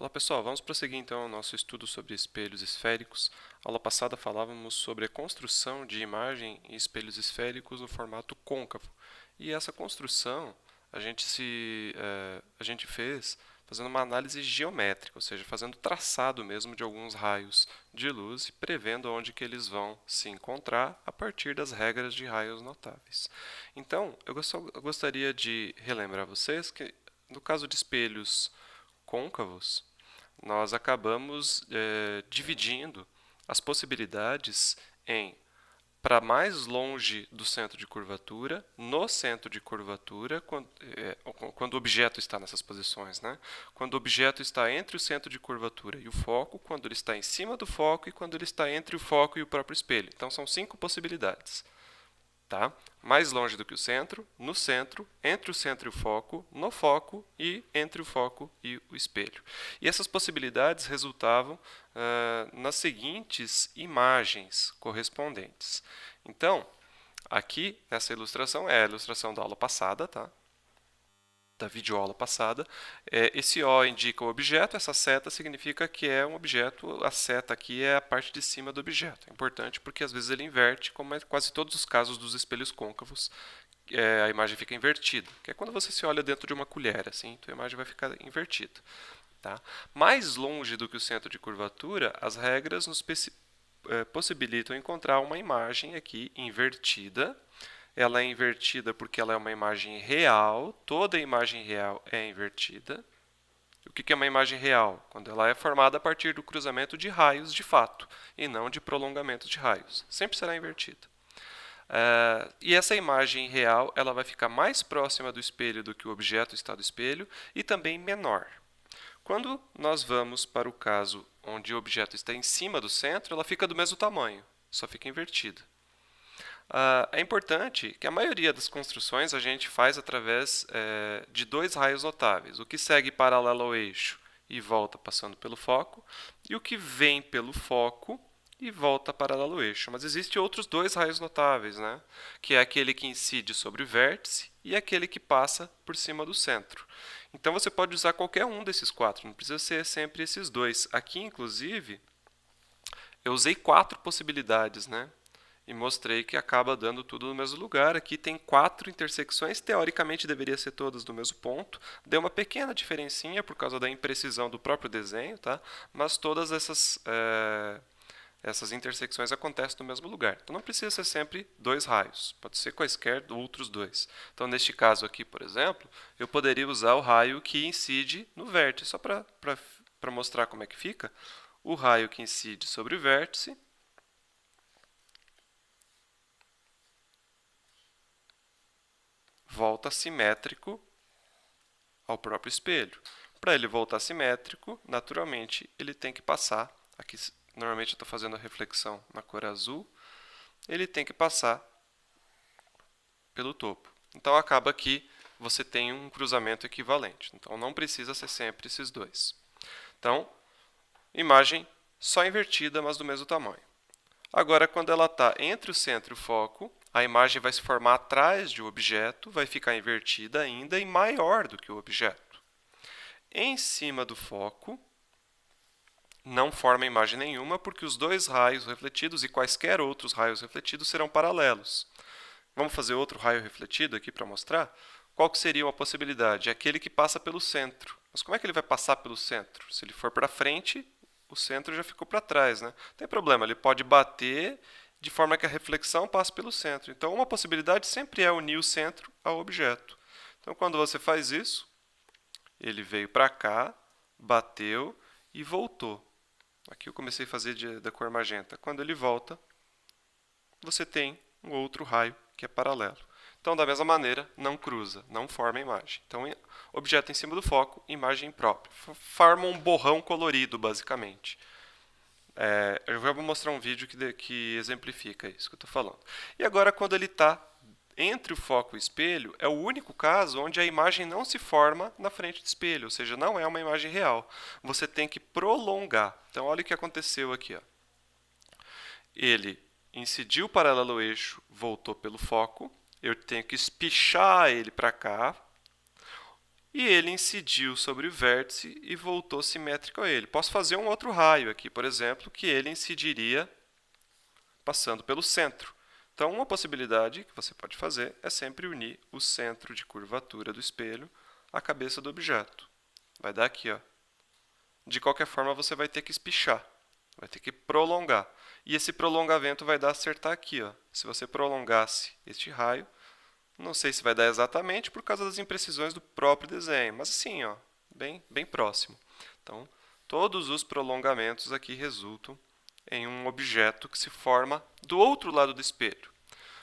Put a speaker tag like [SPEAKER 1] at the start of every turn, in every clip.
[SPEAKER 1] Olá pessoal, vamos prosseguir então o nosso estudo sobre espelhos esféricos. Aula passada falávamos sobre a construção de imagem em espelhos esféricos no formato côncavo. E essa construção a gente fez fazendo uma análise geométrica, ou seja, fazendo traçado mesmo de alguns raios de luz e prevendo onde que eles vão se encontrar a partir das regras de raios notáveis. Então, eu gostaria de relembrar vocês que no caso de espelhos côncavos, nós acabamos dividindo as possibilidades em para mais longe do centro de curvatura, no centro de curvatura, quando o objeto está nessas posições, né? Quando o objeto está entre o centro de curvatura e o foco, quando ele está em cima do foco e quando ele está entre o foco e o próprio espelho. Então, são 5 possibilidades. Tá? Mais longe do que o centro, no centro, entre o centro e o foco, no foco e entre o foco e o espelho. E essas possibilidades resultavam nas seguintes imagens correspondentes. Então, aqui, essa ilustração é a ilustração da aula passada, tá? Da videoaula passada. Esse O indica o objeto, essa seta significa que é um objeto, a seta aqui é a parte de cima do objeto. É importante porque às vezes ele inverte, como é quase todos os casos dos espelhos côncavos, a imagem fica invertida, que é quando você se olha dentro de uma colher, assim, então a imagem vai ficar invertida. Tá? Mais longe do que o centro de curvatura, as regras nos possibilitam encontrar uma imagem aqui invertida. Ela é invertida porque ela é uma imagem real, toda imagem real é invertida. O que é uma imagem real? Quando ela é formada a partir do cruzamento de raios de fato, e não de prolongamento de raios. Sempre será invertida. E essa imagem real ela vai ficar mais próxima do espelho do que o objeto está do espelho e também menor. Quando nós vamos para o caso onde o objeto está em cima do centro, ela fica do mesmo tamanho, só fica invertida. É importante que a maioria das construções a gente faz através de dois raios notáveis, o que segue paralelo ao eixo e volta passando pelo foco, e o que vem pelo foco e volta paralelo ao eixo. Mas existem outros dois raios notáveis, né? Que é aquele que incide sobre o vértice e aquele que passa por cima do centro. Então você pode usar qualquer um desses quatro, não precisa ser sempre esses dois. Aqui, inclusive, eu usei 4 possibilidades, né? E mostrei que acaba dando tudo no mesmo lugar. Aqui tem 4 intersecções, teoricamente deveria ser todas do mesmo ponto. Deu uma pequena diferencinha por causa da imprecisão do próprio desenho, tá? Mas todas essas intersecções acontecem no mesmo lugar. Então não precisa ser sempre dois raios, pode ser quaisquer outros dois. Então neste caso aqui, por exemplo, eu poderia usar o raio que incide no vértice, só para mostrar como é que fica. O raio que incide sobre o vértice volta simétrico ao próprio espelho. Para ele voltar simétrico, naturalmente ele tem que passar, aqui normalmente eu estou fazendo a reflexão na cor azul, ele tem que passar pelo topo. Então acaba que você tem um cruzamento equivalente. Então não precisa ser sempre esses dois. Então, imagem só invertida, mas do mesmo tamanho. Agora, quando ela está entre o centro e o foco, a imagem vai se formar atrás de um objeto, vai ficar invertida ainda e maior do que o objeto. Em cima do foco, não forma imagem nenhuma, porque os dois raios refletidos e quaisquer outros raios refletidos serão paralelos. Vamos fazer outro raio refletido aqui para mostrar? Qual que seria uma possibilidade? É aquele que passa pelo centro. Mas como é que ele vai passar pelo centro? Se ele for para frente, o centro já ficou para trás, né? Não tem problema, ele pode bater de forma que a reflexão passe pelo centro. Então, uma possibilidade sempre é unir o centro ao objeto. Então, quando você faz isso, ele veio para cá, bateu e voltou. Aqui eu comecei a fazer da cor magenta. Quando ele volta, você tem um outro raio que é paralelo. Então, da mesma maneira, não cruza, não forma imagem. Então, objeto em cima do foco, imagem própria. Forma um borrão colorido, basicamente. Eu já vou mostrar um vídeo que exemplifica isso que eu estou falando. E agora, quando ele está entre o foco e o espelho, é o único caso onde a imagem não se forma na frente do espelho, ou seja, não é uma imagem real. Você tem que prolongar. Então, olha o que aconteceu aqui. Ó. Ele incidiu paralelo ao eixo, voltou pelo foco. Eu tenho que espichar ele para cá. e ele incidiu sobre o vértice e voltou simétrico a ele. Posso fazer um outro raio aqui, por exemplo, que ele incidiria passando pelo centro. Então, uma possibilidade que você pode fazer é sempre unir o centro de curvatura do espelho à cabeça do objeto. Vai dar aqui, ó. De qualquer forma, você vai ter que espichar, vai ter que prolongar. E esse prolongamento vai dar acertar aqui, ó. Se você prolongasse este raio, não sei se vai dar exatamente por causa das imprecisões do próprio desenho, mas assim, ó, bem próximo. Então, todos os prolongamentos aqui resultam em um objeto que se forma do outro lado do espelho,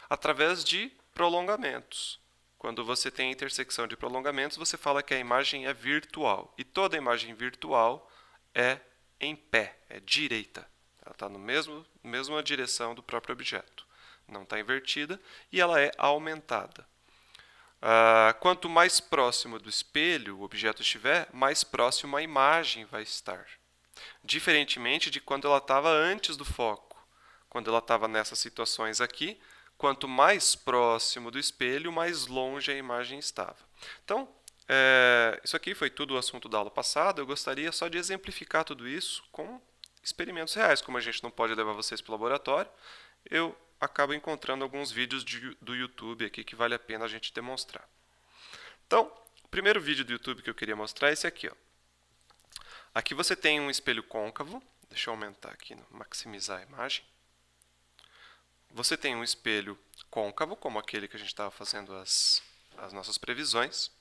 [SPEAKER 1] através de prolongamentos. Quando você tem intersecção de prolongamentos, você fala que a imagem é virtual. E toda imagem virtual é em pé, é direita. Ela está na mesma direção do próprio objeto. Não está invertida e ela é aumentada. Quanto mais próximo do espelho o objeto estiver, mais próximo a imagem vai estar. Diferentemente de quando ela estava antes do foco. Quando ela estava nessas situações aqui, quanto mais próximo do espelho, mais longe a imagem estava. Então, isso aqui foi tudo o assunto da aula passada. Eu gostaria só de exemplificar tudo isso com experimentos reais. Como a gente não pode levar vocês para o laboratório, eu acabo encontrando alguns vídeos do YouTube aqui que vale a pena a gente demonstrar. Então, o primeiro vídeo do YouTube que eu queria mostrar é esse aqui, ó. Aqui você tem um espelho côncavo. Deixa eu aumentar aqui, maximizar a imagem. Você tem um espelho côncavo, como aquele que a gente estava fazendo as nossas previsões.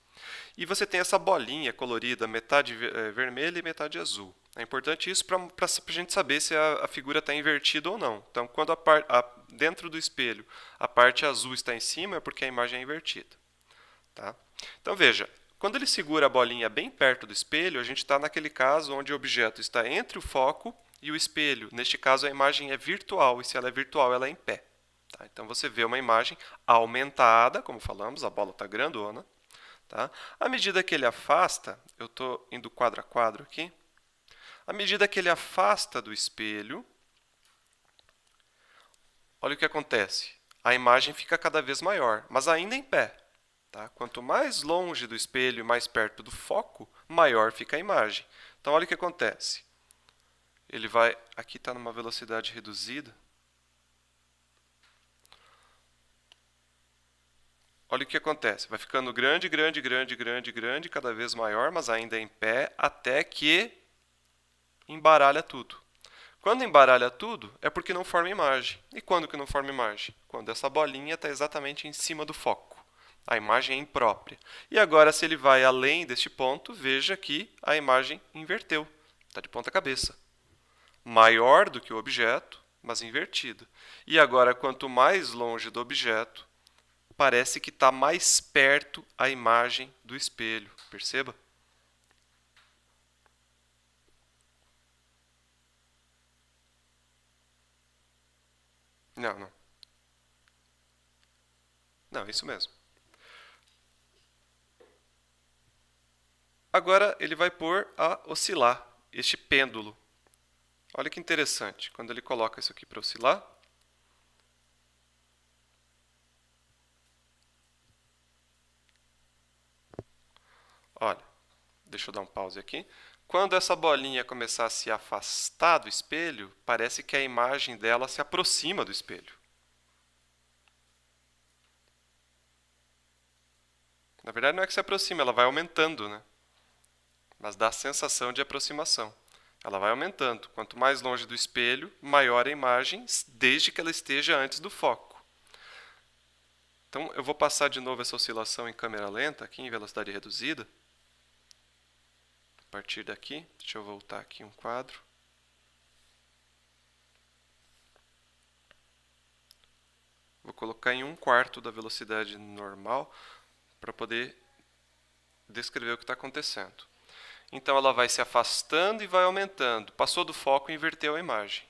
[SPEAKER 1] E você tem essa bolinha colorida, metade vermelha e metade azul. É importante isso para a gente saber se a figura está invertida ou não. Então, quando dentro do espelho a parte azul está em cima, é porque a imagem é invertida. Tá? Então, veja, quando ele segura a bolinha bem perto do espelho, a gente está naquele caso onde o objeto está entre o foco e o espelho. Neste caso, a imagem é virtual, e se ela é virtual, ela é em pé. Tá? Então, você vê uma imagem aumentada, como falamos, a bola está grandona. Tá? À medida que ele afasta, eu estou indo quadro a quadro aqui, à medida que ele afasta do espelho, olha o que acontece. A imagem fica cada vez maior, mas ainda em pé. Tá? Quanto mais longe do espelho e mais perto do foco, maior fica a imagem. Então, olha o que acontece. Ele vai... Aqui está numa velocidade reduzida. Olha o que acontece. Vai ficando grande, cada vez maior, mas ainda em pé, até que embaralha tudo. Quando embaralha tudo, é porque não forma imagem. E quando que não forma imagem? Quando essa bolinha está exatamente em cima do foco. A imagem é imprópria. E agora, se ele vai além deste ponto, veja que a imagem inverteu. Está de ponta cabeça. Maior do que o objeto, mas invertida. E agora, quanto mais longe do objeto, parece que está mais perto a imagem do espelho. Perceba? Não. Não, isso mesmo. Agora ele vai pôr a oscilar este pêndulo. Olha que interessante. Quando ele coloca isso aqui para oscilar, olha, deixa eu dar um pause aqui. Quando essa bolinha começar a se afastar do espelho, parece que a imagem dela se aproxima do espelho. Na verdade, não é que se aproxima, ela vai aumentando, né? Mas dá a sensação de aproximação. Ela vai aumentando. Quanto mais longe do espelho, maior a imagem, desde que ela esteja antes do foco. Então, eu vou passar de novo essa oscilação em câmera lenta, aqui em velocidade reduzida. A partir daqui, deixa eu voltar aqui um quadro. Vou colocar em 1/4 da velocidade normal para poder descrever o que está acontecendo. Então, ela vai se afastando e vai aumentando. Passou do foco e inverteu a imagem.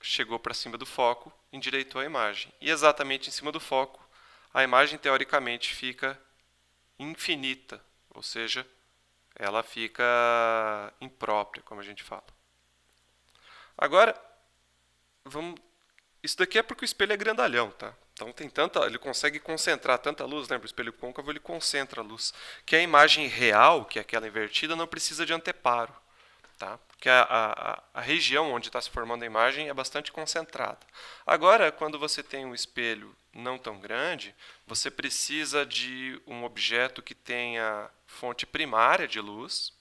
[SPEAKER 1] Chegou para cima do foco, endireitou a imagem. E exatamente em cima do foco, a imagem teoricamente fica infinita, ou seja, ela fica imprópria, como a gente fala. Agora, isso daqui é porque o espelho é grandalhão, tá? Então ele consegue concentrar tanta luz, né? O espelho côncavo ele concentra a luz. Que a imagem real, que é aquela invertida, não precisa de anteparo, tá? Porque a região onde está se formando a imagem é bastante concentrada. Agora, quando você tem um espelho não tão grande, você precisa de um objeto que tenha fonte primária de luz.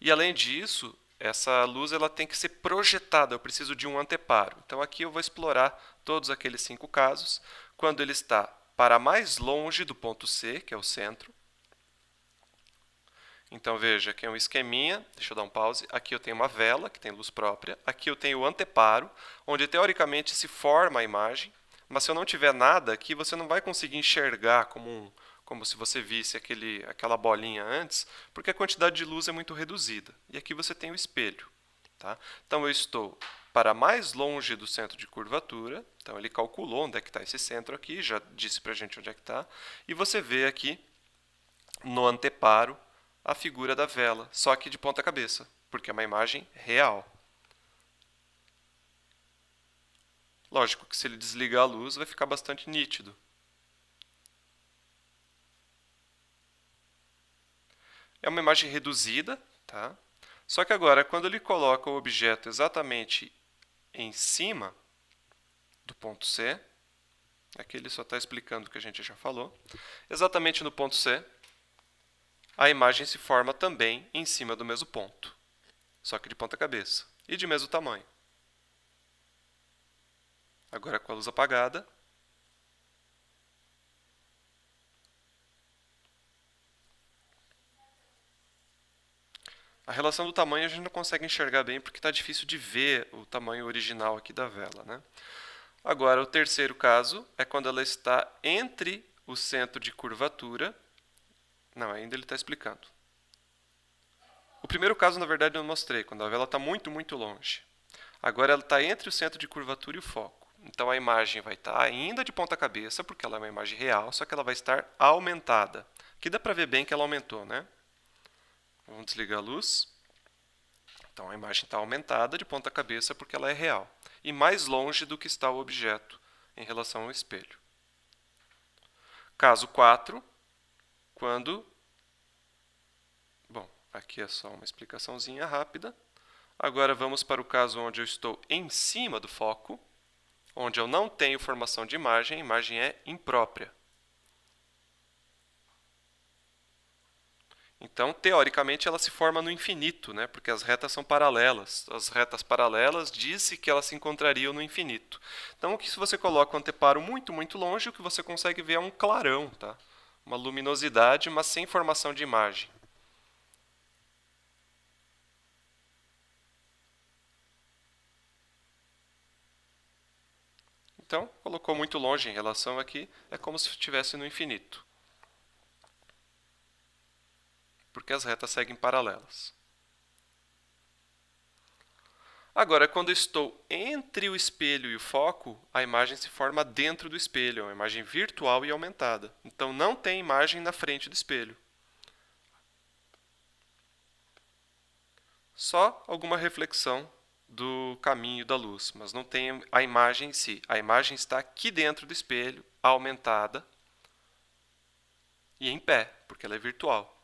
[SPEAKER 1] E além disso, essa luz ela tem que ser projetada, eu preciso de um anteparo. Então aqui eu vou explorar todos aqueles 5 casos, quando ele está para mais longe do ponto C, que é o centro. Então veja, aqui é um esqueminha, deixa eu dar um pause. Aqui eu tenho uma vela, que tem luz própria. Aqui eu tenho o anteparo, onde teoricamente se forma a imagem. Mas se eu não tiver nada aqui, você não vai conseguir enxergar como se você visse aquela bolinha antes, porque a quantidade de luz é muito reduzida. E aqui você tem o espelho. Tá? Então eu estou para mais longe do centro de curvatura. Então ele calculou onde é que está esse centro aqui, já disse para a gente onde é que está. E você vê aqui no anteparo a figura da vela, só que de ponta cabeça, porque é uma imagem real. Lógico que se ele desligar a luz vai ficar bastante nítido. É uma imagem reduzida, tá? Só que agora, quando ele coloca o objeto exatamente em cima do ponto C, aqui ele só está explicando o que a gente já falou, exatamente no ponto C, a imagem se forma também em cima do mesmo ponto, só que de ponta cabeça, e de mesmo tamanho. Agora com a luz apagada, a relação do tamanho a gente não consegue enxergar bem porque está difícil de ver o tamanho original aqui da vela, né? Agora, o terceiro caso é quando ela está entre o centro de curvatura. Não, ainda ele está explicando. O primeiro caso, na verdade, eu mostrei, quando a vela está muito, muito longe. Agora ela está entre o centro de curvatura e o foco. Então a imagem vai estar ainda de ponta cabeça, porque ela é uma imagem real, só que ela vai estar aumentada. Aqui dá para ver bem que ela aumentou, né? Vamos desligar a luz. Então a imagem está aumentada de ponta cabeça porque ela é real. E mais longe do que está o objeto em relação ao espelho. Caso 4, quando... Bom, aqui é só uma explicaçãozinha rápida. Agora vamos para o caso onde eu estou em cima do foco, onde eu não tenho formação de imagem, a imagem é imprópria. Então, teoricamente, ela se forma no infinito, né? Porque as retas são paralelas. As retas paralelas disse que elas se encontrariam no infinito. Então, se você coloca o anteparo muito, muito longe, o que você consegue ver é um clarão, tá? Uma luminosidade, mas sem formação de imagem. Então, colocou muito longe em relação aqui, é como se estivesse no infinito. Porque as retas seguem paralelas. Agora, quando eu estou entre o espelho e o foco, a imagem se forma dentro do espelho, é uma imagem virtual e aumentada. Então, não tem imagem na frente do espelho. Só alguma reflexão do caminho da luz, mas não tem a imagem em si. A imagem está aqui dentro do espelho, aumentada e em pé, porque ela é virtual.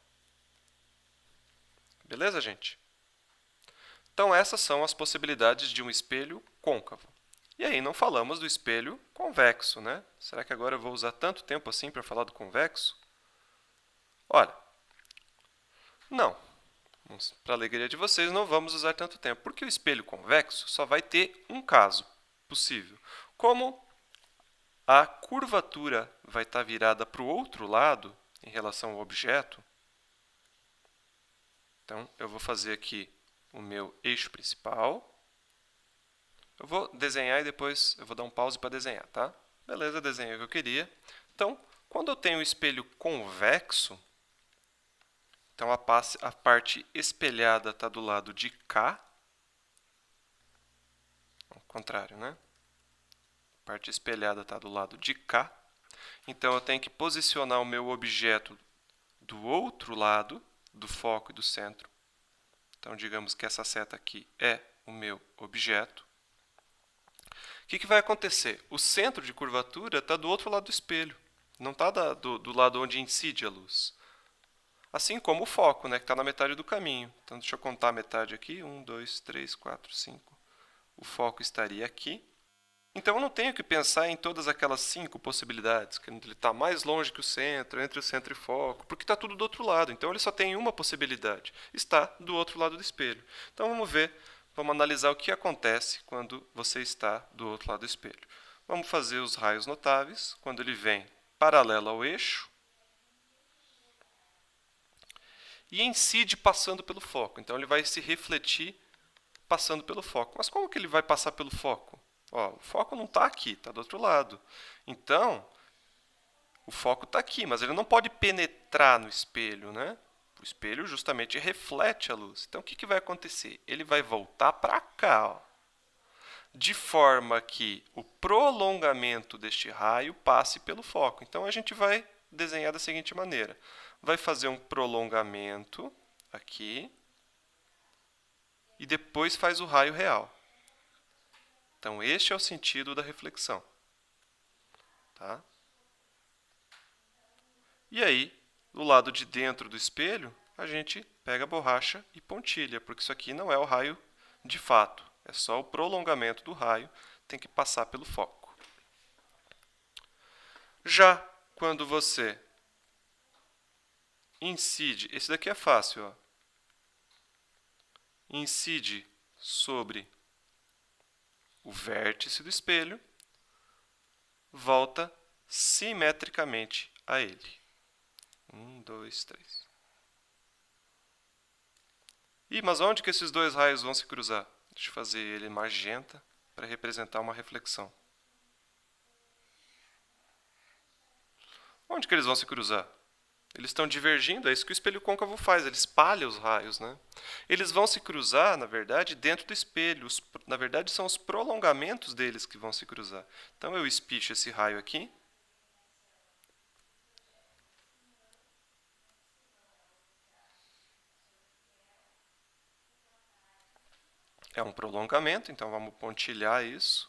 [SPEAKER 1] Beleza, gente? Então, essas são as possibilidades de um espelho côncavo. E aí, não falamos do espelho convexo, né? Será que agora eu vou usar tanto tempo assim para falar do convexo? Olha, não. Para a alegria de vocês, não vamos usar tanto tempo, porque o espelho convexo só vai ter um caso possível. Como a curvatura vai estar virada para o outro lado em relação ao objeto, então eu vou fazer aqui o meu eixo principal. Eu vou desenhar e depois eu vou dar um pause para desenhar, tá? Beleza, desenhei o que eu queria. Então, quando eu tenho um espelho convexo, então a parte espelhada está do lado de cá. Ao contrário, né? A parte espelhada está do lado de cá. Então eu tenho que posicionar o meu objeto do outro lado do foco e do centro. Então digamos que essa seta aqui é o meu objeto. O que vai acontecer? O centro de curvatura está do outro lado do espelho, não está do lado onde incide a luz. Assim como o foco, né, que está na metade do caminho. Então, deixa eu contar a metade aqui. 1, 2, 3, 4, 5. O foco estaria aqui. Então, eu não tenho que pensar em todas aquelas 5 possibilidades, que ele está mais longe que o centro, entre o centro e o foco, porque está tudo do outro lado. Então, ele só tem uma possibilidade. Está do outro lado do espelho. Então, vamos analisar o que acontece quando você está do outro lado do espelho. Vamos fazer os raios notáveis, quando ele vem paralelo ao eixo, e incide passando pelo foco. Então, ele vai se refletir passando pelo foco. Mas como que ele vai passar pelo foco? O foco não está aqui, está do outro lado. Então, o foco está aqui, mas ele não pode penetrar no espelho, né? O espelho justamente reflete a luz. Então, o que vai acontecer? Ele vai voltar para cá, ó, de forma que o prolongamento deste raio passe pelo foco. Então, a gente vai desenhar da seguinte maneira. Vai fazer um prolongamento aqui e depois faz o raio real. Então, este é o sentido da reflexão. Tá? E aí, do lado de dentro do espelho, a gente pega a borracha e pontilha, porque isso aqui não é o raio de fato. É só o prolongamento do raio, tem que passar pelo foco. Já quando você incide, esse daqui é fácil, ó. Incide sobre o vértice do espelho, volta simetricamente a ele. 1, 2, 3. Mas onde que esses dois raios vão se cruzar? Deixa eu fazer ele magenta para representar uma reflexão. Onde que eles vão se cruzar? Eles estão divergindo, é isso que o espelho côncavo faz, ele espalha os raios, né? Eles vão se cruzar, na verdade, dentro do espelho. Na verdade, são os prolongamentos deles que vão se cruzar. Então, eu espicho esse raio aqui. É um prolongamento, então vamos pontilhar isso.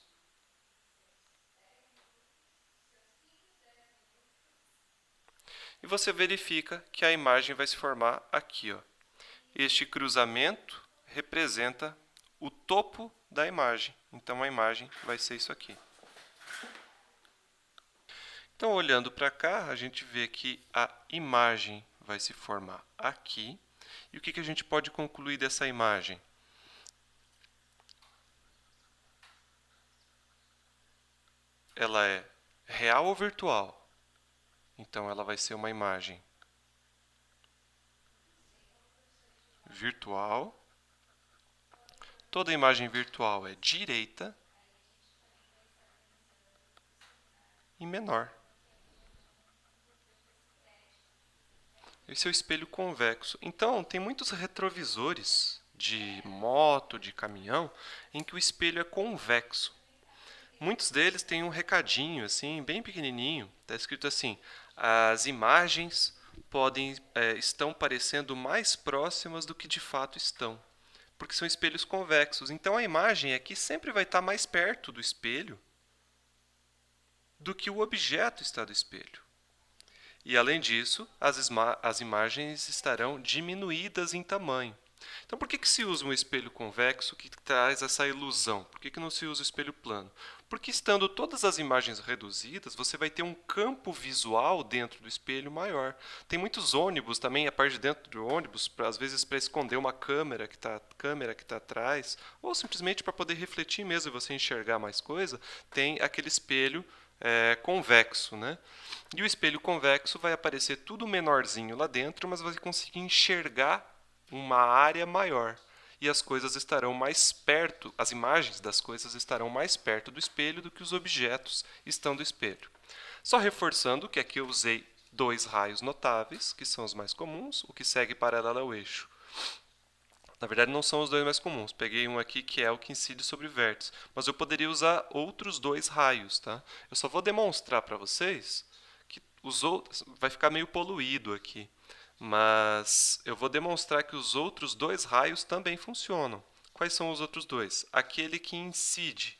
[SPEAKER 1] E você verifica que a imagem vai se formar aqui, ó. Este cruzamento representa o topo da imagem. Então, a imagem vai ser isso aqui. Então, olhando para cá, a gente vê que a imagem vai se formar aqui. E o que a gente pode concluir dessa imagem? Ela é real ou virtual? Então, ela vai ser uma imagem virtual. Toda imagem virtual é direita e menor. Esse é o espelho convexo. Então, tem muitos retrovisores de moto, de caminhão, em que o espelho é convexo. Muitos deles têm um recadinho, assim, bem pequenininho. Está escrito assim: as imagens estão parecendo mais próximas do que de fato estão, porque são espelhos convexos. Então, a imagem aqui sempre vai estar mais perto do espelho do que o objeto está do espelho. E, além disso, as imagens estarão diminuídas em tamanho. Então, por que se usa um espelho convexo que traz essa ilusão? Por que não se usa o espelho plano? Porque, estando todas as imagens reduzidas, você vai ter um campo visual dentro do espelho maior. Tem muitos ônibus também, a parte de dentro do ônibus, às vezes para esconder uma câmera que está atrás, ou simplesmente para poder refletir mesmo e você enxergar mais coisa, tem aquele espelho convexo, né? E o espelho convexo vai aparecer tudo menorzinho lá dentro, mas você vai conseguir enxergar uma área maior. E as coisas estarão mais perto, as imagens das coisas estarão mais perto do espelho do que os objetos estão do espelho. Só reforçando que aqui eu usei 2 raios notáveis, que são os mais comuns, o que segue paralelo ao eixo. Na verdade, não são os 2 mais comuns. Peguei um aqui que é o que incide sobre o vértice. Mas eu poderia usar outros 2 raios. Tá? Eu só vou demonstrar para vocês que os outros... Vai ficar meio poluído aqui. Mas eu vou demonstrar que os outros 2 raios também funcionam. Quais são os outros 2? Aquele que incide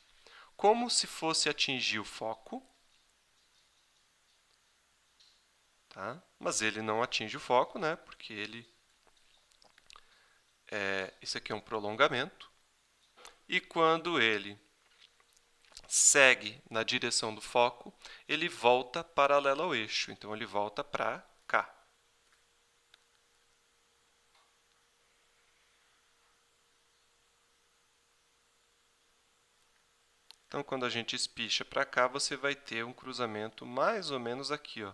[SPEAKER 1] como se fosse atingir o foco, tá? Mas ele não atinge o foco, né? Porque isso aqui é um prolongamento. E quando ele segue na direção do foco, ele volta paralelo ao eixo. Então, ele volta para cá. Então, quando a gente espicha para cá, você vai ter um cruzamento mais ou menos aqui, ó.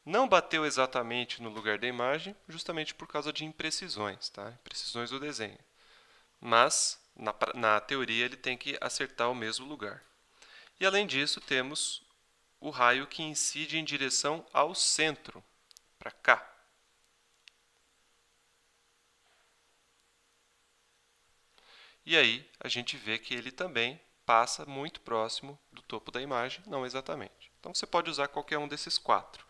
[SPEAKER 1] Não bateu exatamente no lugar da imagem, justamente por causa de imprecisões, tá? Imprecisões do desenho. Mas, na teoria, ele tem que acertar o mesmo lugar. E, além disso, temos o raio que incide em direção ao centro, para cá. E aí, a gente vê que ele também passa muito próximo do topo da imagem, não exatamente. Então, você pode usar qualquer um desses quatro.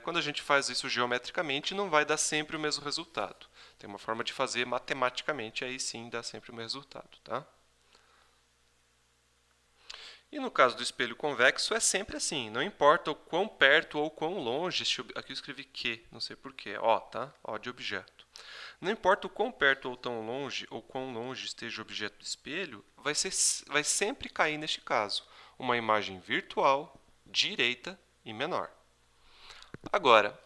[SPEAKER 1] Quando a gente faz isso geometricamente, não vai dar sempre o mesmo resultado. Tem uma forma de fazer matematicamente, aí sim dá sempre o mesmo resultado, tá? E no caso do espelho convexo, é sempre assim. Não importa o quão perto ou quão longe... Aqui eu escrevi que, não sei porquê. Ó, tá? Ó de objeto. Não importa o quão perto ou quão longe esteja o objeto do espelho, vai sempre cair neste caso. Uma imagem virtual, direita e menor. Agora,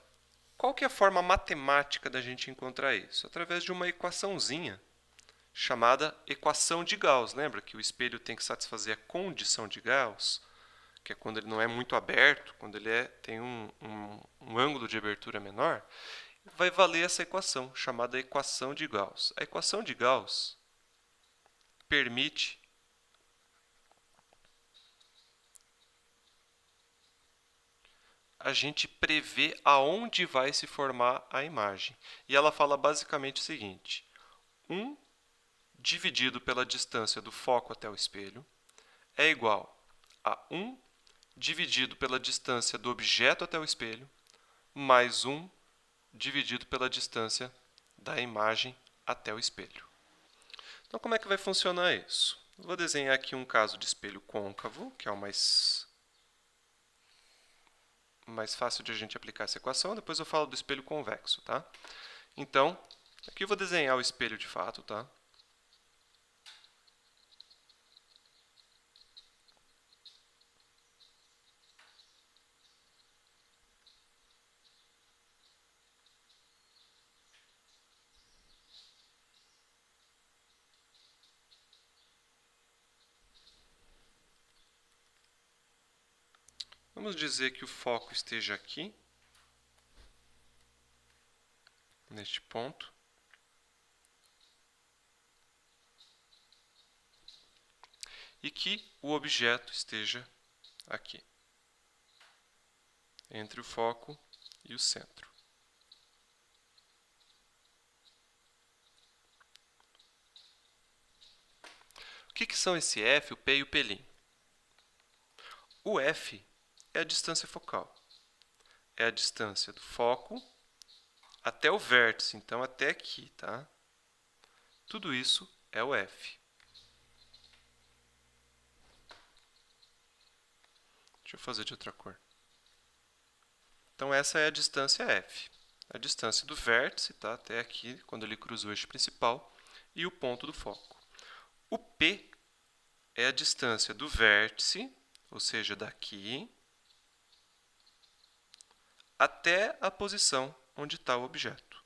[SPEAKER 1] qual que é a forma matemática da gente encontrar isso? Através de uma equaçãozinha chamada equação de Gauss. Lembra que o espelho tem que satisfazer a condição de Gauss, que é quando ele não é muito aberto, quando ele tem um ângulo de abertura menor? Vai valer essa equação, chamada equação de Gauss. A equação de Gauss permite a gente prever aonde vai se formar a imagem. E ela fala basicamente o seguinte: 1 dividido pela distância do foco até o espelho é igual a 1 dividido pela distância do objeto até o espelho, mais 1 dividido pela distância da imagem até o espelho. Então, como é que vai funcionar isso? Vou desenhar aqui um caso de espelho côncavo, que é o mais fácil de a gente aplicar essa equação. Depois eu falo do espelho convexo, tá? Então, aqui eu vou desenhar o espelho de fato, tá? Vamos dizer que o foco esteja aqui, neste ponto. E que o objeto esteja aqui, entre o foco e o centro. O que são esse F, o P e o P'? O F é a distância focal. É a distância do foco até o vértice, então até aqui, tá? Tudo isso é o F. Deixa eu fazer de outra cor. Então, essa é a distância F. A distância do vértice, tá? Até aqui, quando ele cruza o eixo principal, e o ponto do foco. O P é a distância do vértice, ou seja, daqui, até a posição onde está o objeto.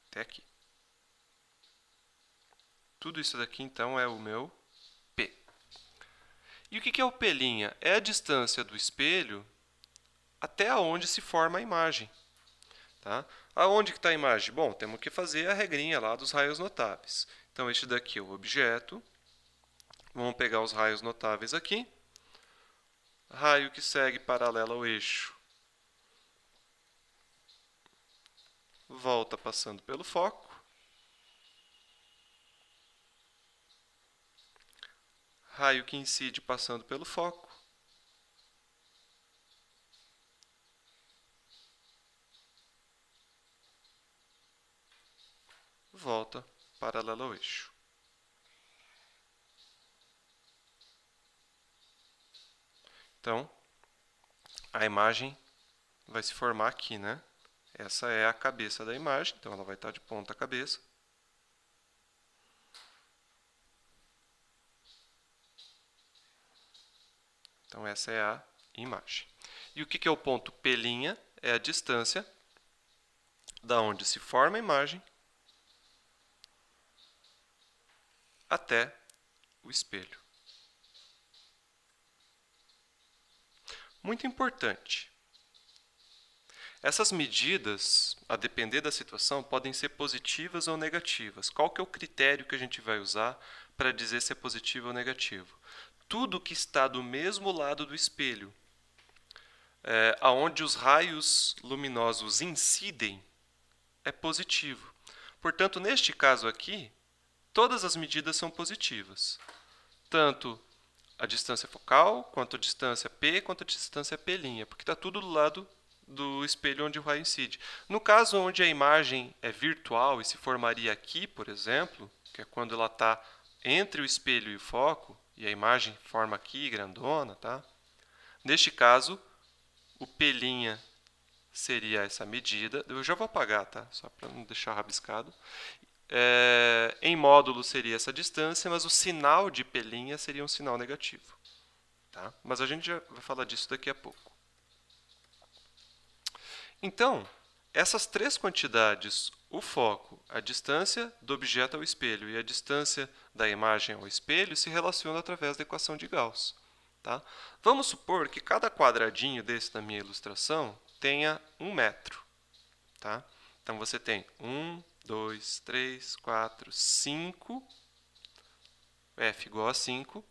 [SPEAKER 1] Até aqui. Tudo isso daqui, então, é o meu P. E o que é o P'? É a distância do espelho até onde se forma a imagem. Tá? Aonde que está a imagem? Bom, temos que fazer a regrinha lá dos raios notáveis. Então, este daqui é o objeto. Vamos pegar os raios notáveis aqui. Raio que segue paralelo ao eixo. Volta passando pelo foco. Raio que incide passando pelo foco. Volta paralelo ao eixo. Então, a imagem vai se formar aqui, né? Essa é a cabeça da imagem, então ela vai estar de ponta cabeça. Então, essa é a imagem. E o que é o ponto P'? É a distância da onde se forma a imagem até o espelho. Muito importante. Essas medidas, a depender da situação, podem ser positivas ou negativas. Qual que é o critério que a gente vai usar para dizer se é positivo ou negativo? Tudo que está do mesmo lado do espelho, aonde os raios luminosos incidem, é positivo. Portanto, neste caso aqui, todas as medidas são positivas. Tanto a distância focal, quanto a distância P, quanto a distância P', porque está tudo do lado do espelho onde o raio incide. No caso onde a imagem é virtual e se formaria aqui, por exemplo, que é quando ela está entre o espelho e o foco, e a imagem forma aqui, grandona, tá? Neste caso, o P' seria essa medida. Eu já vou apagar, tá? Só para não deixar rabiscado. Em módulo seria essa distância, mas o sinal de P' seria um sinal negativo. Tá? Mas a gente já vai falar disso daqui a pouco. Então, essas três quantidades, o foco, a distância do objeto ao espelho e a distância da imagem ao espelho, se relacionam através da equação de Gauss. Tá? Vamos supor que cada quadradinho desse da minha ilustração tenha 1 metro. Tá? Então, você tem 1, 2, 3, 4, 5, F igual a 5.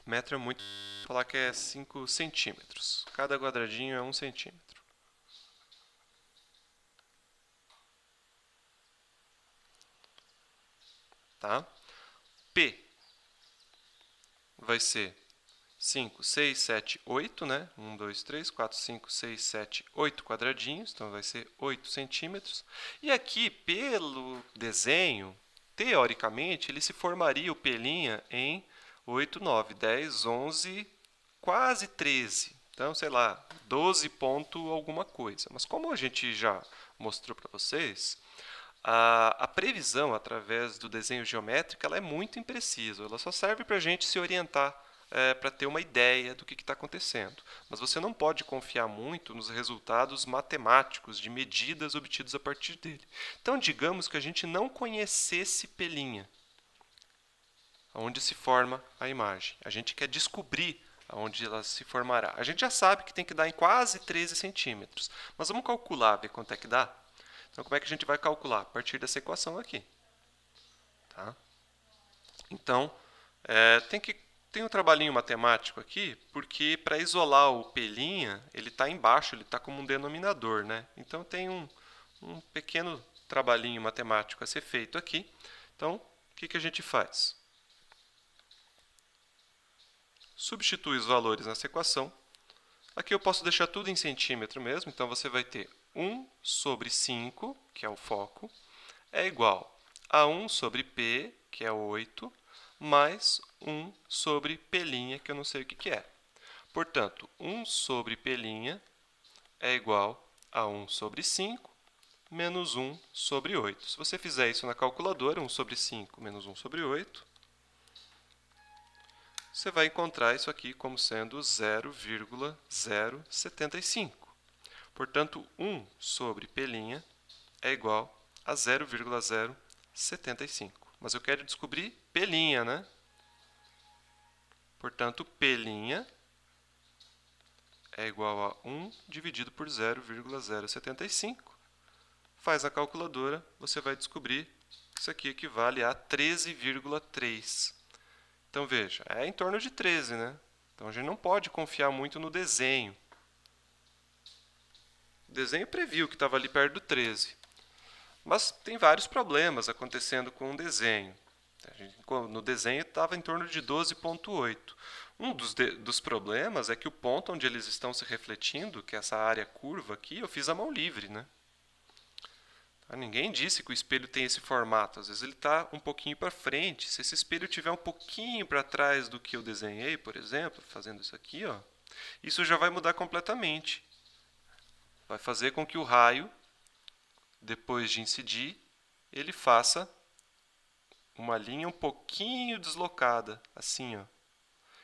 [SPEAKER 1] Metro é muito, vou falar que é 5 centímetros. Cada quadradinho é 1 centímetro. Tá? P vai ser 5, 6, 7, 8, né? 1, 2, 3, 4, 5, 6, 7, 8 quadradinhos, então vai ser 8 centímetros. E aqui, pelo desenho, teoricamente, ele se formaria o P' em 8, 9, 10, 11, quase 13. Então, sei lá, 12 ponto alguma coisa. Mas como a gente já mostrou para vocês, a previsão através do desenho geométrico ela é muito imprecisa. Ela só serve para a gente se orientar, para ter uma ideia do que está acontecendo. Mas você não pode confiar muito nos resultados matemáticos de medidas obtidas a partir dele. Então, digamos que a gente não conhecesse P', onde se forma a imagem. A gente quer descobrir onde ela se formará. A gente já sabe que tem que dar em quase 13 centímetros. Mas vamos calcular, ver quanto é que dá? Então, como é que a gente vai calcular? A partir dessa equação aqui. Tá? Então, tem um trabalhinho matemático aqui, porque para isolar o P', ele está embaixo, ele está como um denominador. Né? Então, tem um pequeno trabalhinho matemático a ser feito aqui. Então, o que a gente faz? Substitui os valores nessa equação. Aqui eu posso deixar tudo em centímetro mesmo, então você vai ter 1 sobre 5, que é o foco, é igual a 1 sobre P, que é 8, mais 1 sobre P', que eu não sei o que é. Portanto, 1 sobre P' é igual a 1 sobre 5, menos 1 sobre 8. Se você fizer isso na calculadora, 1 sobre 5 menos 1 sobre 8, você vai encontrar isso aqui como sendo 0,075. Portanto, 1 sobre P' é igual a 0,075. Mas eu quero descobrir P', né? Portanto, P' é igual a 1 dividido por 0,075. Faz a calculadora, você vai descobrir que isso aqui equivale a 13,3. Então, veja, é em torno de 13, né? Então, a gente não pode confiar muito no desenho. O desenho previu que estava ali perto do 13. Mas tem vários problemas acontecendo com o desenho. No desenho estava em torno de 12,8. Um dos problemas é que o ponto onde eles estão se refletindo, que é essa área curva aqui, eu fiz à mão livre. Né? Ninguém disse que o espelho tem esse formato. Às vezes ele está um pouquinho para frente. Se esse espelho estiver um pouquinho para trás do que eu desenhei, por exemplo, fazendo isso aqui, ó, isso já vai mudar completamente. Vai fazer com que o raio, depois de incidir, ele faça uma linha um pouquinho deslocada, assim, ó.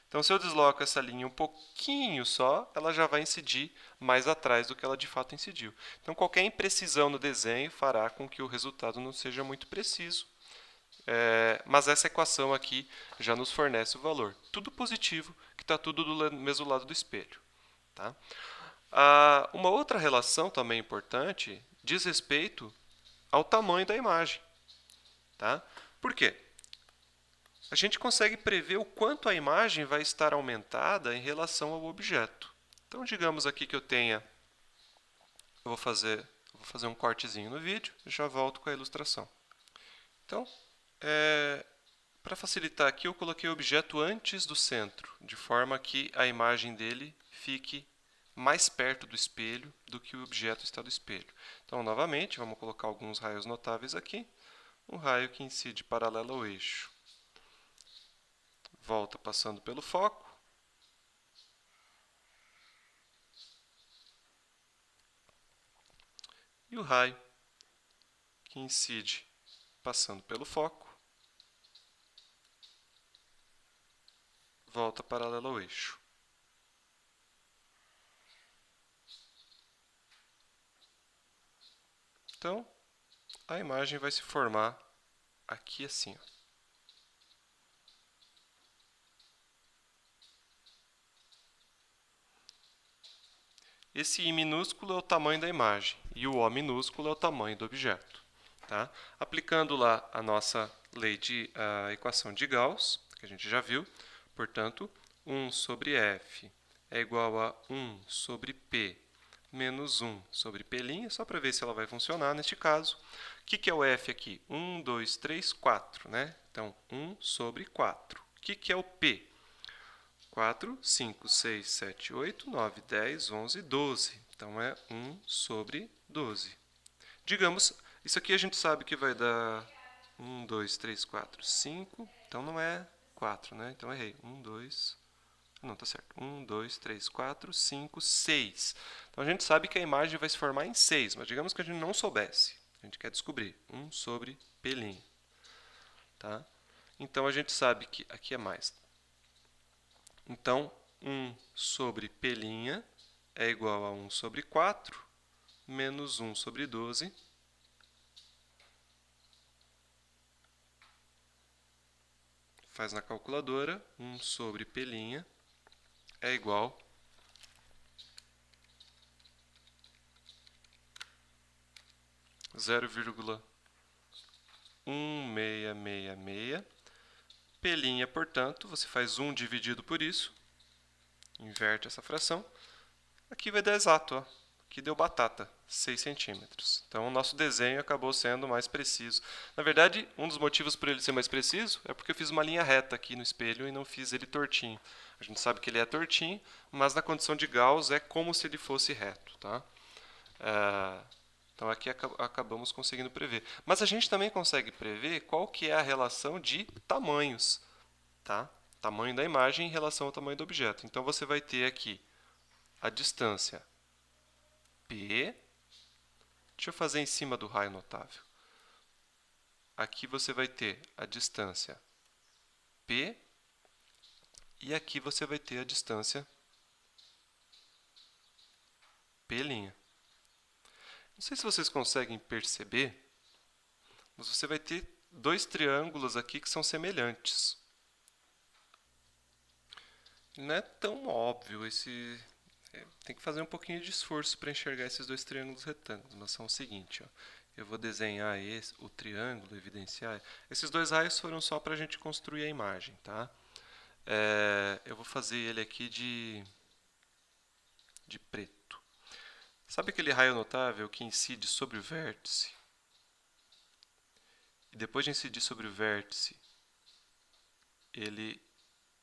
[SPEAKER 1] Então, se eu desloco essa linha um pouquinho só, ela já vai incidir mais atrás do que ela de fato incidiu. Então, qualquer imprecisão no desenho fará com que o resultado não seja muito preciso. Mas essa equação aqui já nos fornece o valor. Tudo positivo, que está tudo do mesmo lado do espelho. Tá? Uma outra relação também importante diz respeito ao tamanho da imagem. Tá? Por quê? A gente consegue prever o quanto a imagem vai estar aumentada em relação ao objeto. Então, digamos aqui que eu tenha... Eu vou fazer um cortezinho no vídeo e já volto com a ilustração. Então, para facilitar aqui, eu coloquei o objeto antes do centro, de forma que a imagem dele fique mais perto do espelho do que o objeto está do espelho. Então, novamente, vamos colocar alguns raios notáveis aqui. Um raio que incide paralelo ao eixo. Volta passando pelo foco. E o raio que incide passando pelo foco. Volta paralelo ao eixo. Então, a imagem vai se formar aqui assim, ó. Esse I minúsculo é o tamanho da imagem e o O minúsculo é o tamanho do objeto. Tá? Aplicando lá a nossa lei de equação de Gauss, que a gente já viu, portanto, 1 sobre F é igual a 1 sobre P menos 1 sobre P', só para ver se ela vai funcionar neste caso. O que é o F aqui? 1, 2, 3, 4. Né? Então, 1 sobre 4. O que é o P? 4, 5, 6, 7, 8, 9, 10, 11, 12. Então, é 1 sobre 12. Digamos, isso aqui a gente sabe que vai dar 1, 2, 3, 4, 5. Então, não é 4, né? Então, errei. 1, 2... Não, tá certo. 1, 2, 3, 4, 5, 6. Então, a gente sabe que a imagem vai se formar em 6, mas digamos que a gente não soubesse. A gente quer descobrir. 1 sobre P'. Tá? Então, a gente sabe que aqui é mais. Então, 1 sobre P' é igual a 1 sobre 4, menos 1 sobre 12. Faz na calculadora, 1 sobre P' é igual a 0,1666. P', portanto, você faz 1 dividido por isso, inverte essa fração. Aqui vai dar exato, ó. Aqui deu batata, 6 centímetros. Então, o nosso desenho acabou sendo mais preciso. Na verdade, um dos motivos por ele ser mais preciso é porque eu fiz uma linha reta aqui no espelho e não fiz ele tortinho. A gente sabe que ele é tortinho, mas na condição de Gauss é como se ele fosse reto. Tá? Então, aqui acabamos conseguindo prever. Mas a gente também consegue prever qual que é a relação de tamanhos. Tá? Tamanho da imagem em relação ao tamanho do objeto. Então, você vai ter aqui a distância P. Deixa eu fazer em cima do raio notável. Aqui você vai ter a distância P. E aqui você vai ter a distância P'. Não sei se vocês conseguem perceber, mas você vai ter dois triângulos aqui que são semelhantes. Não é tão óbvio tem que fazer um pouquinho de esforço para enxergar esses dois triângulos retângulos, mas são o seguinte, ó. Eu vou desenhar o triângulo, evidenciar. Esses dois raios foram só para a gente construir a imagem, tá? Eu vou fazer ele aqui de preto. Sabe aquele raio notável que incide sobre o vértice? E depois de incidir sobre o vértice, ele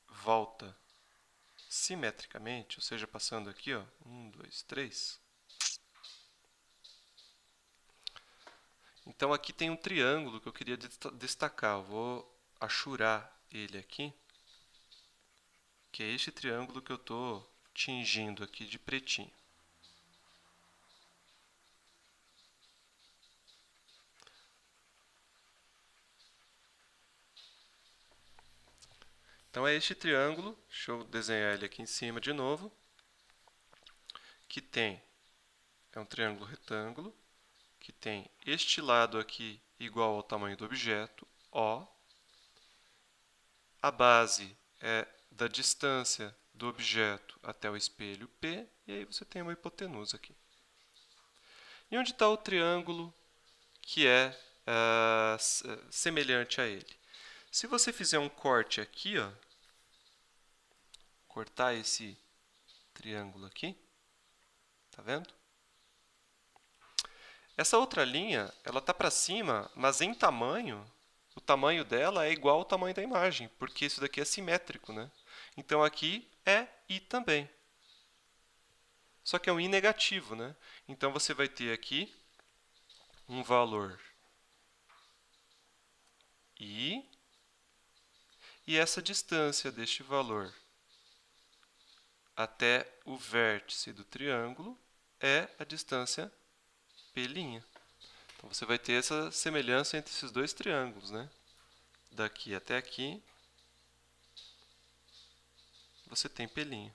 [SPEAKER 1] volta simetricamente, ou seja, passando aqui, ó, 1, 2, 3. Então, aqui tem um triângulo que eu queria destacar. Eu vou achurar ele aqui, que é este triângulo que eu estou tingindo aqui de pretinho. Então, é este triângulo, deixa eu desenhar ele aqui em cima de novo, que é um triângulo retângulo, que tem este lado aqui igual ao tamanho do objeto, O. A base é da distância do objeto até o espelho, P, e aí você tem uma hipotenusa aqui. E onde está o triângulo que é semelhante a ele? Se você fizer um corte aqui, ó, cortar esse triângulo aqui, tá vendo? Essa outra linha, ela está para cima, mas em tamanho, o tamanho dela é igual ao tamanho da imagem, porque isso daqui é simétrico, né? Então aqui é I também. Só que é um I negativo, né? Então você vai ter aqui um valor I, e essa distância deste valor até o vértice do triângulo é a distância P'. Então, você vai ter essa semelhança entre esses dois triângulos, né? Daqui até aqui, você tem P'.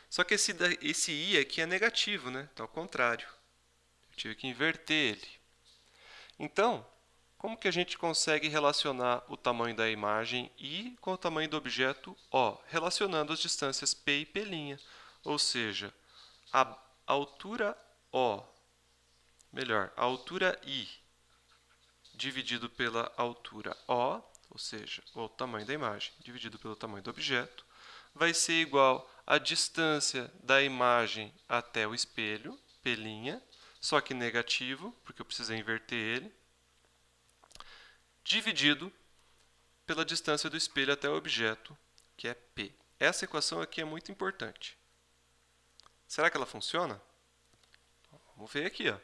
[SPEAKER 1] Só que esse I aqui é negativo, né? Então, ao contrário. Eu tive que inverter ele. Então, como que a gente consegue relacionar o tamanho da imagem I com o tamanho do objeto O? Relacionando as distâncias P e P'. Ou seja, a altura O, a altura I dividido pela altura O, ou seja, o tamanho da imagem dividido pelo tamanho do objeto, vai ser igual à distância da imagem até o espelho, P', só que negativo, porque eu precisei inverter ele, dividido pela distância do espelho até o objeto, que é P. Essa equação aqui é muito importante. Será que ela funciona? Vamos ver aqui, ó.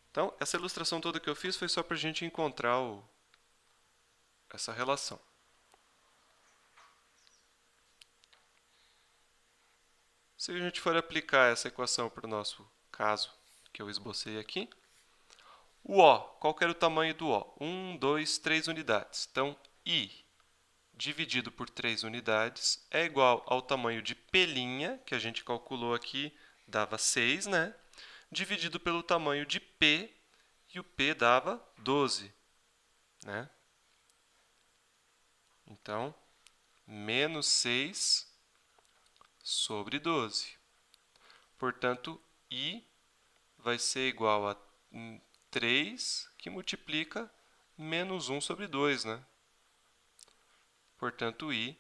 [SPEAKER 1] Então, essa ilustração toda que eu fiz foi só para a gente encontrar essa relação. Se a gente for aplicar essa equação para o nosso caso que eu esbocei aqui, o O, qual que era o tamanho do O? 1, 2, 3 unidades. Então, I dividido por 3 unidades é igual ao tamanho de P', que a gente calculou aqui, dava 6, né? Dividido pelo tamanho de P, e o P dava 12, né? Então, menos 6 sobre 12. Portanto, I vai ser igual a 3, que multiplica menos 1 sobre 2, né? Portanto, I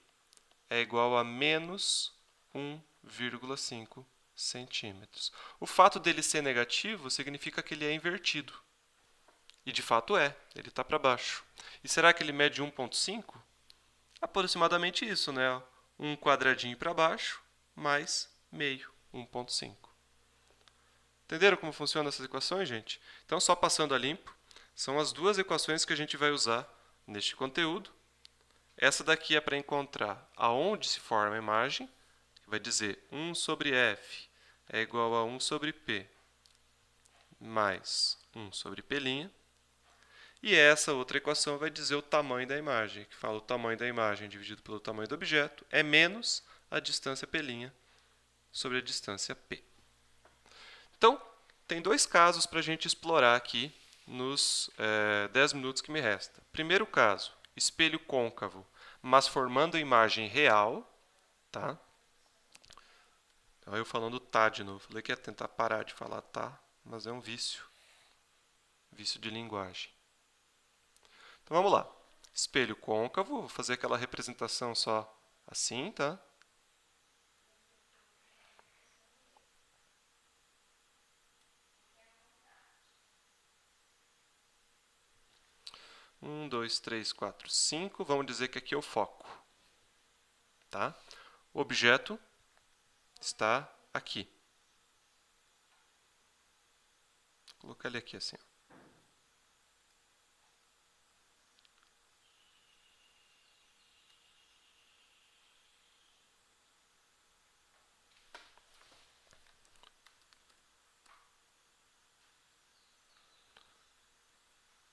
[SPEAKER 1] é igual a menos 1,5 centímetros. O fato dele ser negativo significa que ele é invertido. E de fato é, ele está para baixo. E será que ele mede 1,5? Aproximadamente isso, né? Um quadradinho para baixo, mais meio, 1,5. Entenderam como funcionam essas equações, gente? Então, só passando a limpo, são as duas equações que a gente vai usar neste conteúdo. Essa daqui é para encontrar aonde se forma a imagem, que vai dizer 1 sobre F é igual a 1 sobre P mais 1 sobre P'. E essa outra equação vai dizer o tamanho da imagem, que fala o tamanho da imagem dividido pelo tamanho do objeto é menos a distância P' sobre a distância P. Então, tem dois casos para a gente explorar aqui nos 10 minutos que me resta. Primeiro caso, espelho côncavo, mas formando a imagem real. Tá? Então, eu falando tá de novo. Falei que ia tentar parar de falar tá, mas é um vício. Vício de linguagem. Então, vamos lá. Espelho côncavo, vou fazer aquela representação só assim, tá? Um, dois, três, quatro, 5. Vamos dizer que aqui é o foco. Tá? O objeto está aqui. colocar ele aqui assim.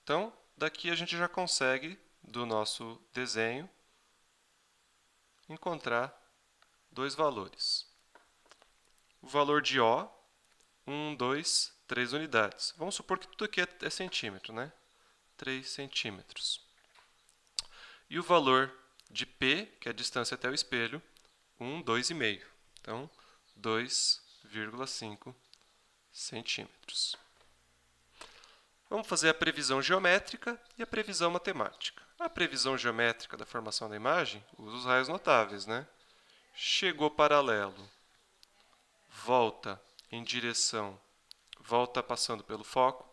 [SPEAKER 1] Então, daqui a gente já consegue, do nosso desenho, encontrar dois valores. O valor de O, 1, 2, 3 unidades. Vamos supor que tudo aqui é centímetro, né? 3 centímetros. E o valor de P, que é a distância até o espelho, 1, 2,5. Então, 2,5 centímetros. Vamos fazer a previsão geométrica e a previsão matemática. A previsão geométrica da formação da imagem usa os raios notáveis, né? Chegou paralelo, volta em direção, volta passando pelo foco.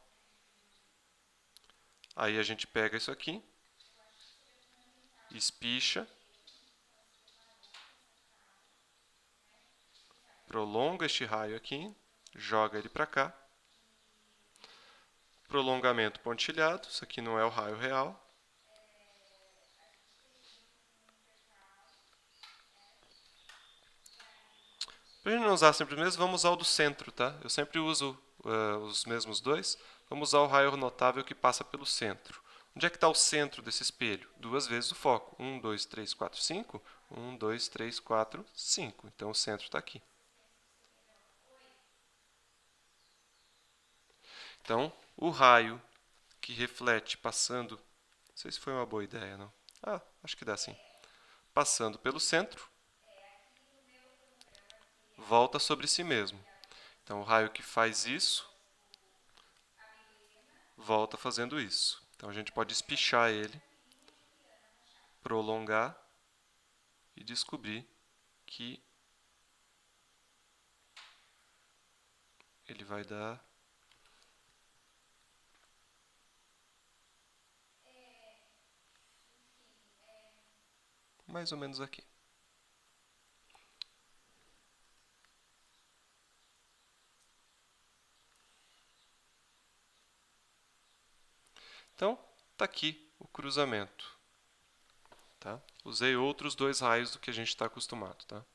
[SPEAKER 1] Aí a gente pega isso aqui, espicha, prolonga este raio aqui, joga ele para cá. Prolongamento pontilhado, isso aqui não é o raio real. Para a gente não usar sempre o mesmo, vamos usar o do centro, tá? Eu sempre uso os mesmos dois. Vamos usar o raio notável que passa pelo centro. Onde é que está o centro desse espelho? 2 vezes o foco. 1, 2, 3, 4, 5. 1, 2, 3, 4, 5. Então, o centro está aqui. Então, o raio que reflete passando... Não sei se foi uma boa ideia, não. Acho que dá sim. Passando pelo centro, volta sobre si mesmo. Então, o raio que faz isso, volta fazendo isso. Então, a gente pode espichar ele, prolongar e descobrir que ele vai dar mais ou menos aqui. Então, está aqui o cruzamento. Tá? Usei outros dois raios do que a gente está acostumado. Tá?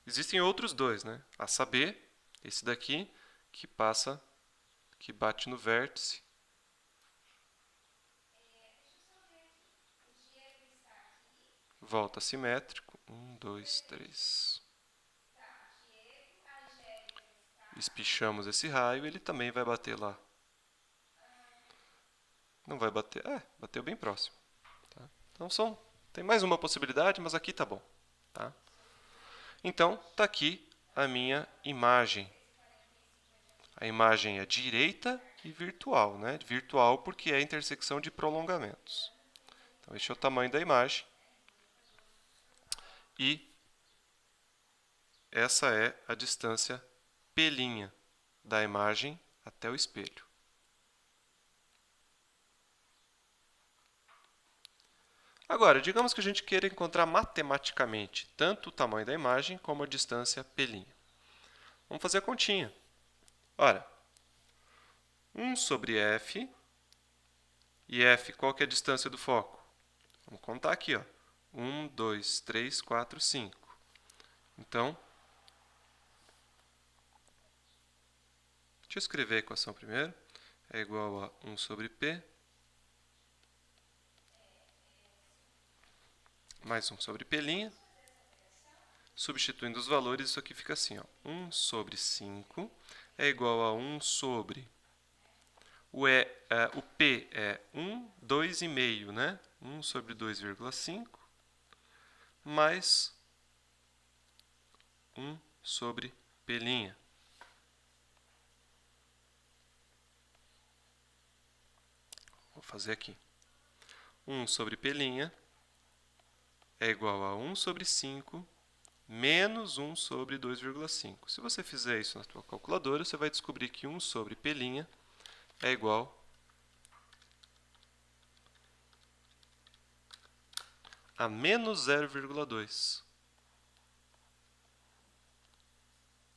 [SPEAKER 1] Existem outros dois, né? A saber, esse daqui, que passa, que bate no vértice. Volta simétrico. 1, 2, 3. Espichamos esse raio, ele também vai bater lá. Não vai bater. Bateu bem próximo. Tá? Então tem mais uma possibilidade, mas aqui tá bom. Tá? Então, está aqui a minha imagem. A imagem é direita e virtual, né? Virtual porque é a intersecção de prolongamentos. Então, este é o tamanho da imagem. E essa é a distância P' da imagem até o espelho. Agora, digamos que a gente queira encontrar matematicamente tanto o tamanho da imagem como a distância P'. Vamos fazer a continha. Ora, 1 sobre f, e f, qual que é a distância do foco? Vamos contar aqui, ó. 1, 2, 3, 4, 5. Então, deixa eu escrever a equação primeiro. É igual a 1 sobre p mais 1 sobre p'. Substituindo os valores, isso aqui fica assim, ó. 1 sobre 5 é igual a 1 sobre... O P é 1, 2,5, né? 1 sobre 2,5 mais 1 sobre P'. Vou fazer aqui. 1 sobre P' é igual a 1 sobre 5 menos 1 sobre 2,5. Se você fizer isso na sua calculadora, você vai descobrir que 1 sobre P' é igual a menos 0,2.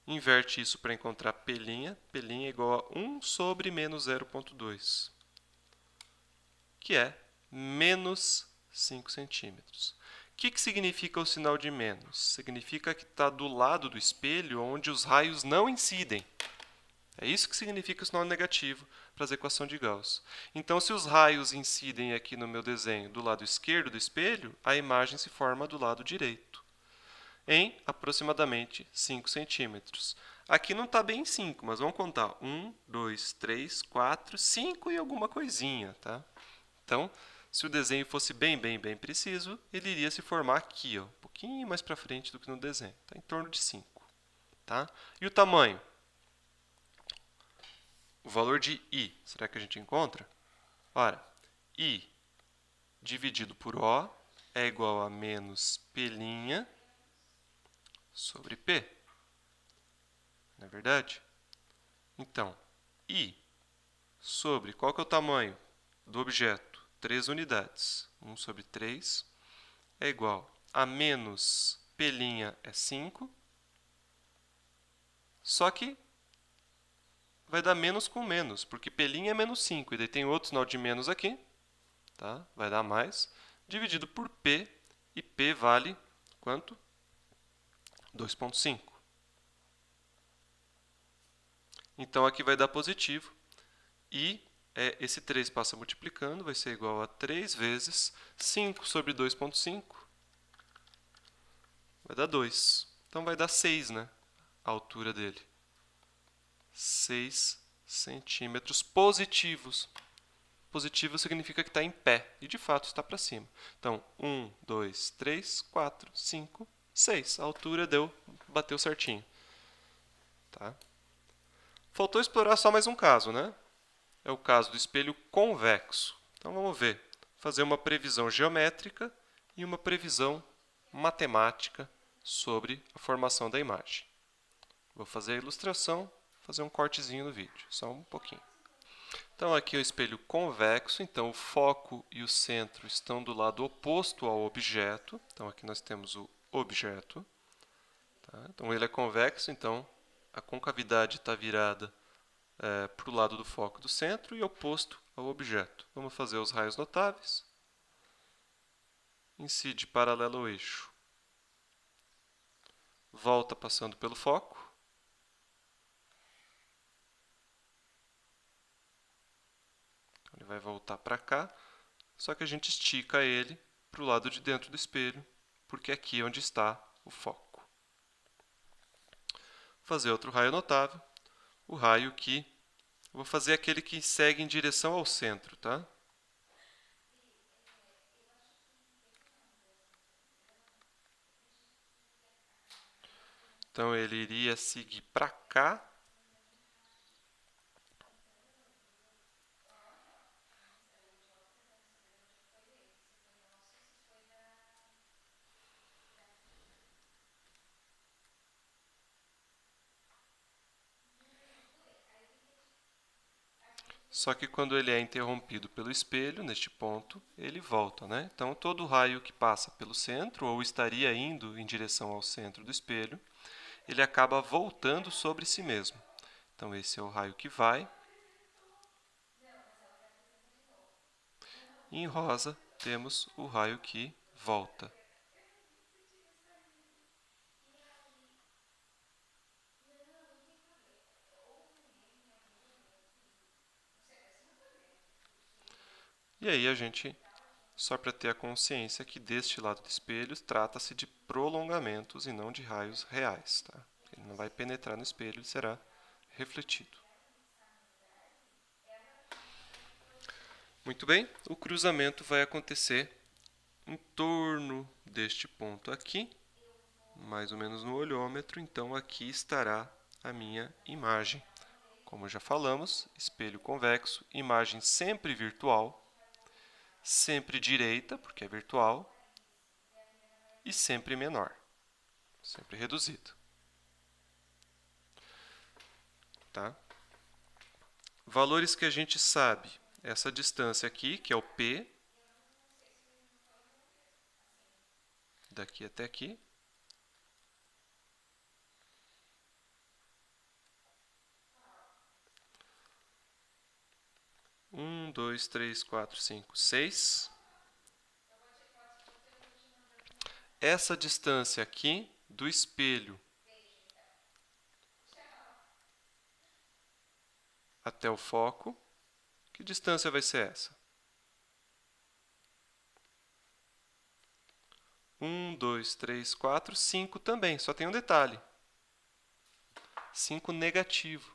[SPEAKER 1] Inverte isso para encontrar P'. P' é igual a 1 sobre menos 0,2, que é menos 5 centímetros. O que significa o sinal de menos? Significa que está do lado do espelho onde os raios não incidem. É isso que significa o sinal negativo para a equação de Gauss. Então, se os raios incidem aqui no meu desenho do lado esquerdo do espelho, a imagem se forma do lado direito, em aproximadamente 5 centímetros. Aqui não está bem em 5, mas vamos contar. 1, 2, 3, 4, 5 e alguma coisinha. Tá? Então, se o desenho fosse bem preciso, ele iria se formar aqui, ó, um pouquinho mais para frente do que no desenho. Tá? Em torno de 5. Tá? E o tamanho? O valor de I, será que a gente encontra? Ora, I dividido por O é igual a menos P' sobre P. Não é verdade? Então, I sobre, qual que é o tamanho do objeto? 3 unidades. 1 sobre 3 é igual a menos P' é 5, só que vai dar menos com menos, porque P' é menos 5, e daí tem outro sinal de menos aqui, tá? Vai dar mais, dividido por P, e P vale quanto? 2,5. Então, aqui vai dar positivo, e esse 3 passa multiplicando, vai ser igual a 3 vezes 5 sobre 2,5, vai dar 2. Então, vai dar 6, né? A altura dele. 6 centímetros positivos. Positivo significa que está em pé, e de fato está para cima. Então, 1, 2, 3, 4, 5, 6. A altura bateu certinho. Tá? Faltou explorar só mais um caso, né? É o caso do espelho convexo. Então, vamos ver. Fazer uma previsão geométrica e uma previsão matemática sobre a formação da imagem. Vou fazer a ilustração, fazer um cortezinho no vídeo, só um pouquinho. Então, aqui é o espelho convexo, então o foco e o centro estão do lado oposto ao objeto. Então, aqui nós temos o objeto. Tá? Então, ele é convexo, então a concavidade está virada para o lado do foco do centro e oposto ao objeto. Vamos fazer os raios notáveis. Incide paralelo ao eixo. Volta passando pelo foco. Então, ele vai voltar para cá, só que a gente estica ele para o lado de dentro do espelho, porque aqui é onde está o foco. Vou fazer outro raio notável, o raio que... vou fazer aquele que segue em direção ao centro, tá? Então, ele iria seguir para cá. Só que quando ele é interrompido pelo espelho, neste ponto, ele volta, né? Então, todo raio que passa pelo centro, ou estaria indo em direção ao centro do espelho, ele acaba voltando sobre si mesmo. Então, esse é o raio que vai. E em rosa, temos o raio que volta. E aí a gente, só para ter a consciência que deste lado do espelho, trata-se de prolongamentos e não de raios reais. Tá? Ele não vai penetrar no espelho, ele será refletido. Muito bem, o cruzamento vai acontecer em torno deste ponto aqui, mais ou menos no olhômetro, então aqui estará a minha imagem. Como já falamos, espelho convexo, imagem sempre virtual, sempre direita, porque é virtual, e sempre menor, sempre reduzido. Tá? Valores que a gente sabe, essa distância aqui, que é o P, daqui até aqui, 1, 2, 3, 4, 5, 6. Essa distância aqui do espelho até o foco, que distância vai ser essa? 1, 2, 3, 4, 5 também, só tem um detalhe. 5 negativo.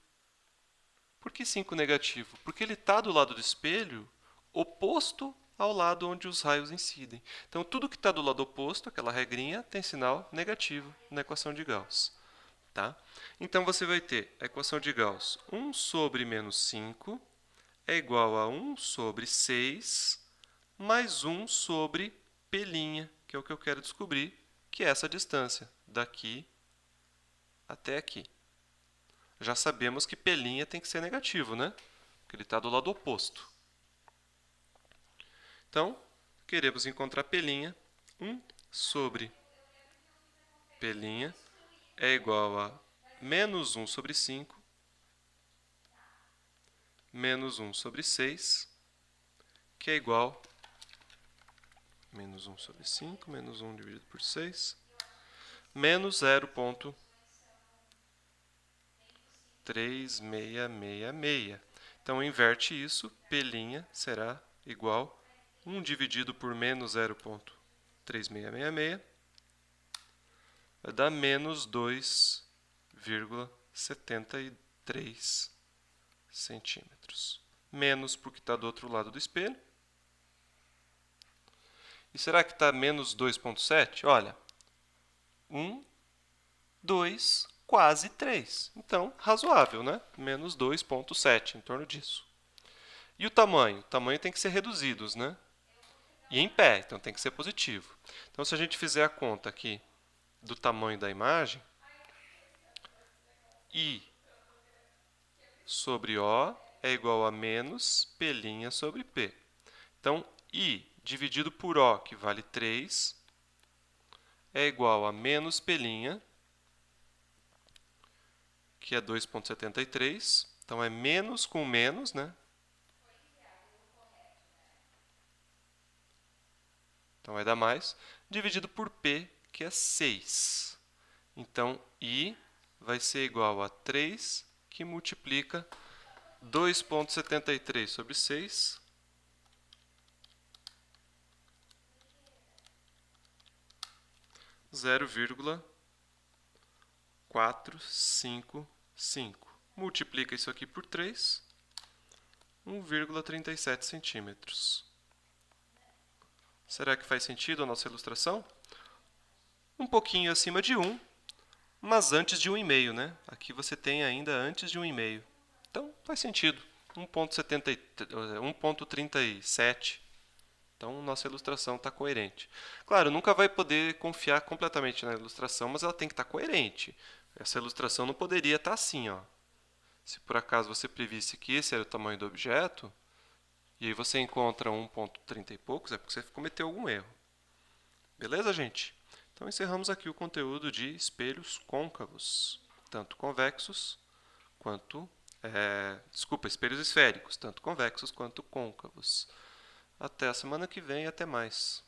[SPEAKER 1] Por que 5 negativo? Porque ele está do lado do espelho oposto ao lado onde os raios incidem. Então, tudo que está do lado oposto, aquela regrinha, tem sinal negativo na equação de Gauss. Tá? Então, você vai ter a equação de Gauss 1 sobre menos 5 é igual a 1 sobre 6 mais 1 sobre P', que é o que eu quero descobrir, que é essa distância daqui até aqui. Já sabemos que P' tem que ser negativo, né? Porque ele está do lado oposto. Então, queremos encontrar P'. 1 sobre P' é igual a menos 1 sobre 5, menos 1 sobre 6, que é igual a menos 1 sobre 5, menos 1 dividido por 6, menos 0,3666. Então, inverte isso, P' será igual a 1 dividido por menos 0,3666, vai dar menos 2,73 centímetros. Menos porque está do outro lado do espelho. E será que está menos 2,7? Olha, 1, 2, quase 3. Então, razoável, né? Menos 2,7, em torno disso. E o tamanho? O tamanho tem que ser reduzidos, né? E em pé, então tem que ser positivo. Então, se a gente fizer a conta aqui do tamanho da imagem, I sobre O é igual a menos P' sobre P. Então, I dividido por O, que vale 3, é igual a menos P', que é 2,73. Então, é menos com menos, né? Então, vai dar mais, dividido por P, que é 6. Então, I vai ser igual a 3, que multiplica 2,73 sobre 6, 0,455. Multiplica isso aqui por 3, 1,37 centímetros. Será que faz sentido a nossa ilustração? Um pouquinho acima de 1, mas antes de 1,5, né? Aqui você tem ainda antes de 1,5. Então, faz sentido. 1,37. Então, nossa ilustração está coerente. Claro, nunca vai poder confiar completamente na ilustração, mas ela tem que estar coerente. Essa ilustração não poderia estar assim, ó. Se por acaso você previsse que esse era o tamanho do objeto, e aí você encontra 1,30 e poucos, é porque você cometeu algum erro. Beleza, gente? Então, encerramos aqui o conteúdo de espelhos côncavos, tanto convexos quanto... espelhos esféricos, tanto convexos quanto côncavos. Até a semana que vem e até mais.